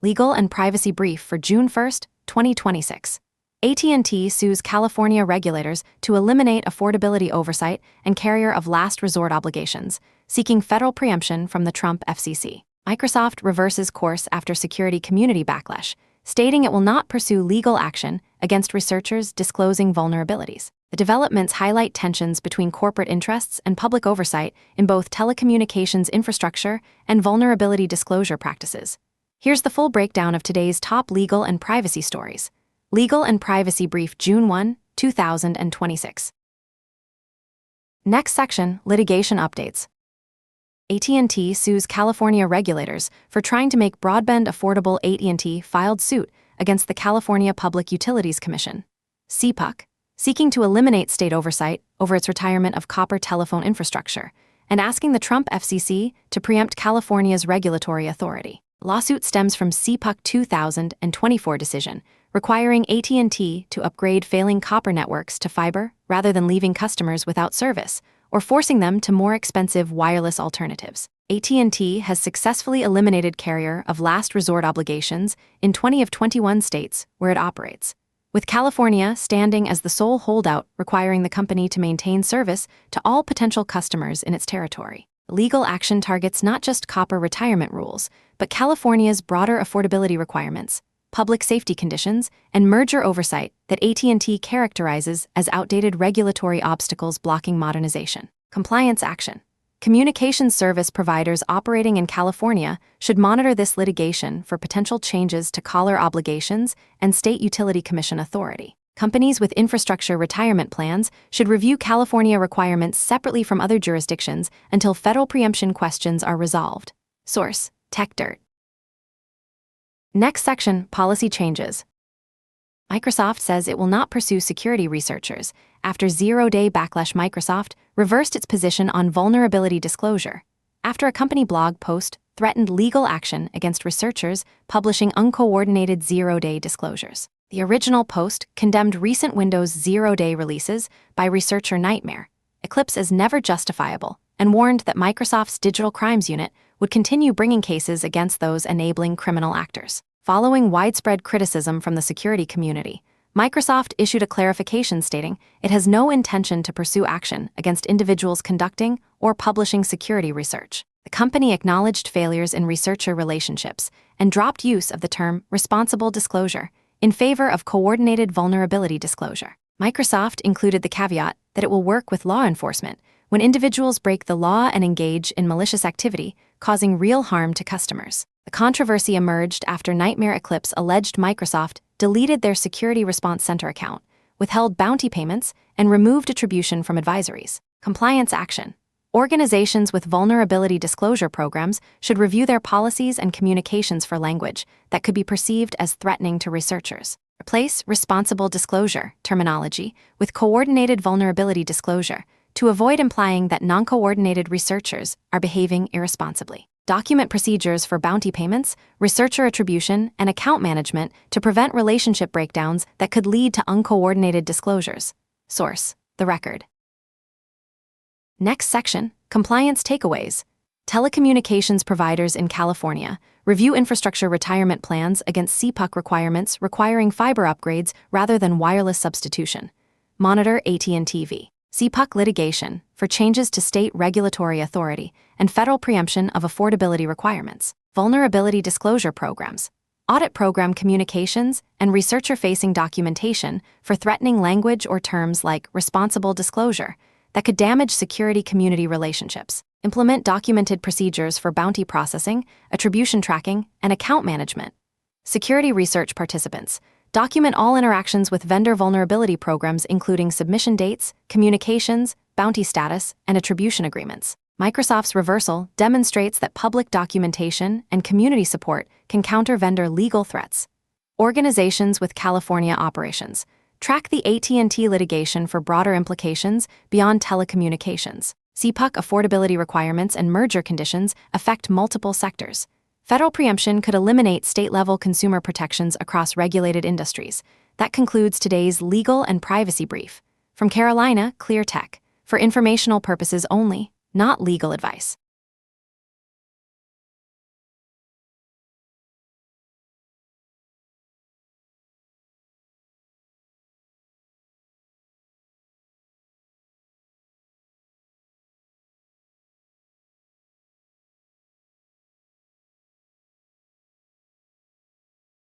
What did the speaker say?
Legal and Privacy Brief for June 1, 2026. AT&T sues California regulators to eliminate affordability oversight and carrier of last resort obligations, seeking federal preemption from the Trump FCC. Microsoft reverses course after security community backlash, stating it will not pursue legal action against researchers disclosing vulnerabilities. The developments highlight tensions between corporate interests and public oversight in both telecommunications infrastructure and vulnerability disclosure practices. Here's the full breakdown of today's top legal and privacy stories. Legal and Privacy Brief June 1, 2026. Next section, Litigation Updates. AT&T sues California regulators for trying to make broadband affordable. AT&T filed suit against the California Public Utilities Commission, CPUC, seeking to eliminate state oversight over its retirement of copper telephone infrastructure and asking the Trump FCC to preempt California's regulatory authority. Lawsuit stems from CPUC 2024 decision requiring AT&T to upgrade failing copper networks to fiber rather than leaving customers without service or forcing them to more expensive wireless alternatives. AT&T has successfully eliminated carrier of last resort obligations in 20 of 21 states where it operates, with California standing as the sole holdout requiring the company to maintain service to all potential customers in its territory. Legal action targets not just copper retirement rules, but California's broader affordability requirements, public safety conditions, and merger oversight that AT&T characterizes as outdated regulatory obstacles blocking modernization. Compliance action. Communications service providers operating in California should monitor this litigation for potential changes to caller obligations and state utility commission authority. Companies with infrastructure retirement plans should review California requirements separately from other jurisdictions until federal preemption questions are resolved. Source: TechDirt. Next section, Policy Changes. Microsoft says it will not pursue security researchers after zero-day backlash. Microsoft reversed its position on vulnerability disclosure after a company blog post threatened legal action against researchers publishing uncoordinated zero-day disclosures. The original post condemned recent Windows zero-day releases by researcher Nightmare Eclipse as never justifiable and warned that Microsoft's Digital Crimes Unit would continue bringing cases against those enabling criminal actors. Following widespread criticism from the security community, Microsoft issued a clarification stating it has no intention to pursue action against individuals conducting or publishing security research. The company acknowledged failures in researcher relationships and dropped use of the term responsible disclosure in favor of coordinated vulnerability disclosure. Microsoft included the caveat that it will work with law enforcement when individuals break the law and engage in malicious activity, causing real harm to customers. The controversy emerged after Nightmare Eclipse alleged Microsoft deleted their Security Response Center account, withheld bounty payments, and removed attribution from advisories. Compliance action. Organizations with vulnerability disclosure programs should review their policies and communications for language that could be perceived as threatening to researchers. Replace responsible disclosure terminology with coordinated vulnerability disclosure to avoid implying that non-coordinated researchers are behaving irresponsibly. Document procedures for bounty payments, researcher attribution, and account management to prevent relationship breakdowns that could lead to uncoordinated disclosures. Source: The Record. Next section, Compliance Takeaways. Telecommunications providers in California review infrastructure retirement plans against CPUC requirements requiring fiber upgrades rather than wireless substitution. Monitor AT&T v. CPUC litigation for changes to state regulatory authority and federal preemption of affordability requirements. Vulnerability disclosure programs. Audit program communications and researcher-facing documentation for threatening language or terms like responsible disclosure that could damage security community relationships. Implement documented procedures for bounty processing, attribution tracking, and account management. Security research participants. Document all interactions with vendor vulnerability programs including submission dates, communications, bounty status, and attribution agreements. Microsoft's reversal demonstrates that public documentation and community support can counter vendor legal threats. Organizations with California operations. Track the AT&T litigation for broader implications beyond telecommunications. CPUC affordability requirements and merger conditions affect multiple sectors. Federal preemption could eliminate state-level consumer protections across regulated industries. That concludes today's Legal and Privacy Brief. From Carolina, Clear Tech. For informational purposes only, not legal advice.